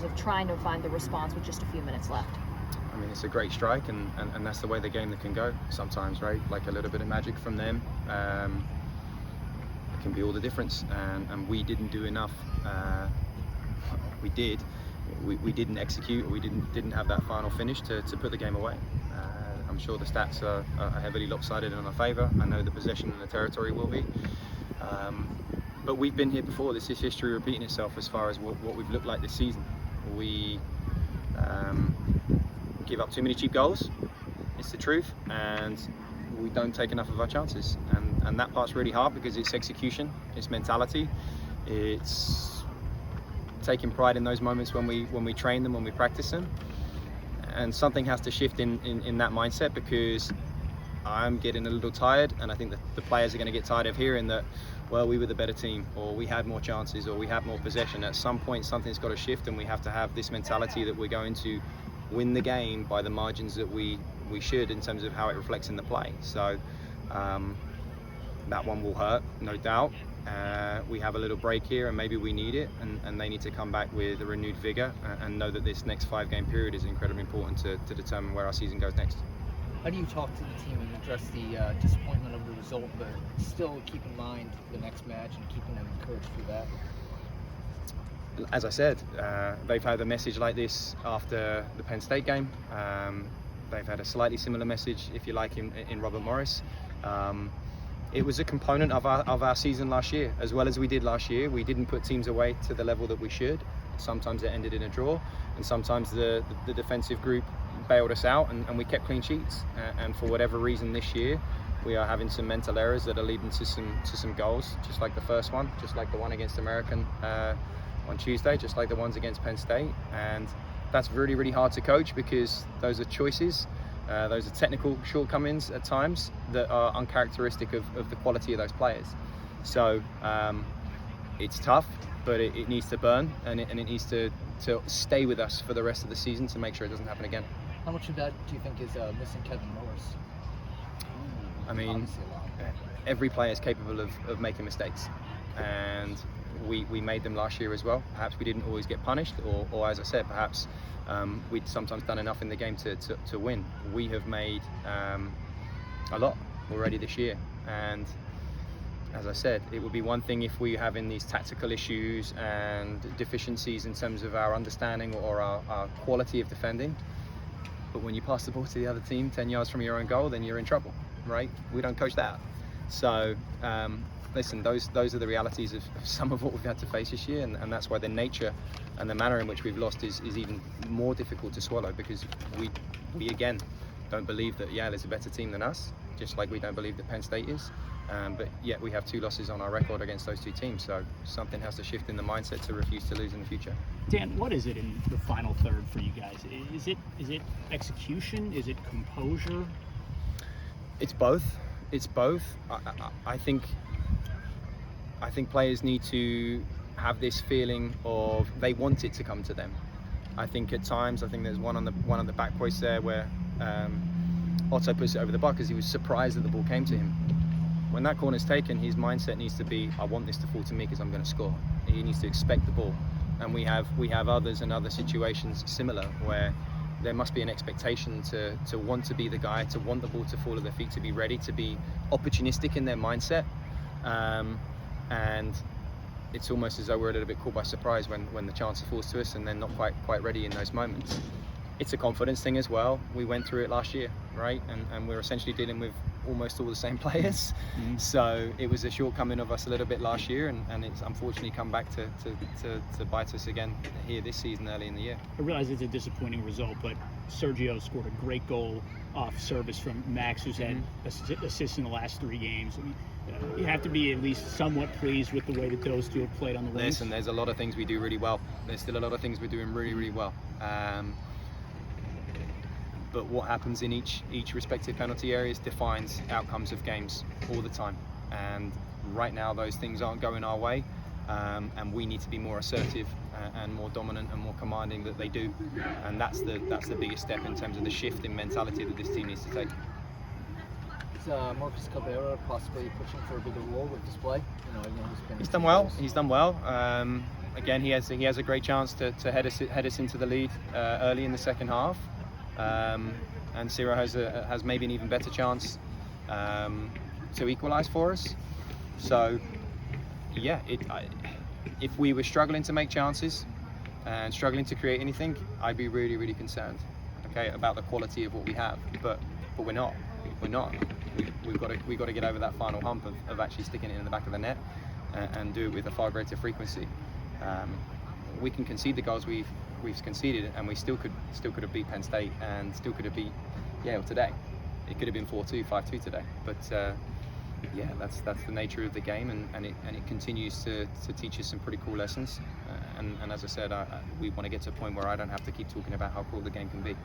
of trying to find the response with just a few minutes left? I mean, it's a great strike, and that's the way the game can go sometimes, right? Like a little bit of magic from them. It can be all the difference, and we didn't do enough. We didn't execute, or we didn't have that final finish to put the game away. I'm sure the stats are heavily lopsided in our favour. I know the possession and the territory will be. But we've been here before. This is history repeating itself as far as what we've looked like this season. We give up too many cheap goals. It's the truth, and we don't take enough of our chances. And that part's really hard because it's execution, it's mentality, it's taking pride in those moments when we train them, when we practice them. And something has to shift in that mindset, because I'm getting a little tired, and I think that the players are going to get tired of hearing that, well, we were the better team, or we had more chances, or we had more possession. At some point, something's got to shift, and we have to have this mentality that we're going to win the game by the margins that we should, in terms of how it reflects in the play. So that one will hurt, no doubt. We have a little break here, and maybe we need it, and they need to come back with a renewed vigour and know that this next 5-game period is incredibly important to determine where our season goes next. How do you talk to the team and address the disappointment of the result, but still keep in mind the next match and keeping them encouraged through that? As I said, they've had a message like this after the Penn State game. They've had a slightly similar message, if you like, in Robert Morris. It was a component of our season last year. As well as we did last year, we didn't put teams away to the level that we should. Sometimes it ended in a draw, and sometimes the defensive group bailed us out, and we kept clean sheets. And for whatever reason this year, we are having some mental errors that are leading to some goals, just like the first one, just like the one against American on Tuesday, just like the ones against Penn State. And that's really, really hard to coach, because those are choices. Those are technical shortcomings at times that are uncharacteristic of the quality of those players. So it's tough, but it needs to burn, and it needs to stay with us for the rest of the season to make sure it doesn't happen again. How much of that do you think is missing Kevin Morris? I mean, every player is capable of making mistakes, and we made them last year as well. Perhaps we didn't always get punished, or as I said, perhaps we'd sometimes done enough in the game to win. We have made a lot already this year, and as I said, it would be one thing if we having these tactical issues and deficiencies in terms of our understanding or our quality of defending, but when you pass the ball to the other team 10 yards from your own goal, then you're in trouble, right? We don't coach that. So listen, those are the realities of some of what we've had to face this year, and that's why the nature and the manner in which we've lost is even more difficult to swallow, because we again don't believe that Yale is a better team than us, just like we don't believe that Penn State is. But yet we have 2 losses on our record against those 2 teams, so something has to shift in the mindset to refuse to lose in the future. Dan, what is it in the final third for you guys? Is it execution? Is it composure? It's both. It's both. I think players need to have this feeling of they want it to come to them. I think at times, there's one on the back post there where Otto puts it over the bar because he was surprised that the ball came to him. When that corner's taken, his mindset needs to be, I want this to fall to me because I'm going to score. He needs to expect the ball. And we have others and other situations similar where there must be an expectation to want to be the guy, to want the ball to fall at their feet, to be ready, to be opportunistic in their mindset. And it's almost as though we're a little bit caught by surprise when the chance falls to us, and they're not quite ready in those moments. It's a confidence thing as well. We went through it last year, right? And we're essentially dealing with almost all the same players. Mm-hmm. So it was a shortcoming of us a little bit last year, and it's unfortunately come back to bite us again here this season early in the year. I realize it's a disappointing result, but Sergio scored a great goal off service from Max, who's had assists in the last 3 games. I mean, you have to be at least somewhat pleased with the way that those 2 have played on the wings. Listen, there's a lot of things we do really well. There's still a lot of things we're doing really, really well. But what happens in each respective penalty areas defines outcomes of games all the time. And right now, those things aren't going our way, and we need to be more assertive and more dominant and more commanding that they do. And that's the biggest step in terms of the shift in mentality that this team needs to take. Is Marcus Cabrera possibly pushing for a bigger role with this play? He's done well. He's done well. again, he has a great chance to head us into the lead early in the second half, and Ciro has maybe an even better chance to equalise for us. So yeah, if we were struggling to make chances and struggling to create anything, I'd be really concerned, okay, about the quality of what we have. But we're not. We've got to get over that final hump of actually sticking it in the back of the net and do it with a far greater frequency. We can concede the goals we've conceded, and we still could have beat Penn State and still could have beat Yale today. It could have been 4-2, 5-2 today. But yeah, that's the nature of the game, and it continues to teach us some pretty cool lessons. And as I said, we want to get to a point where I don't have to keep talking about how cool the game can be.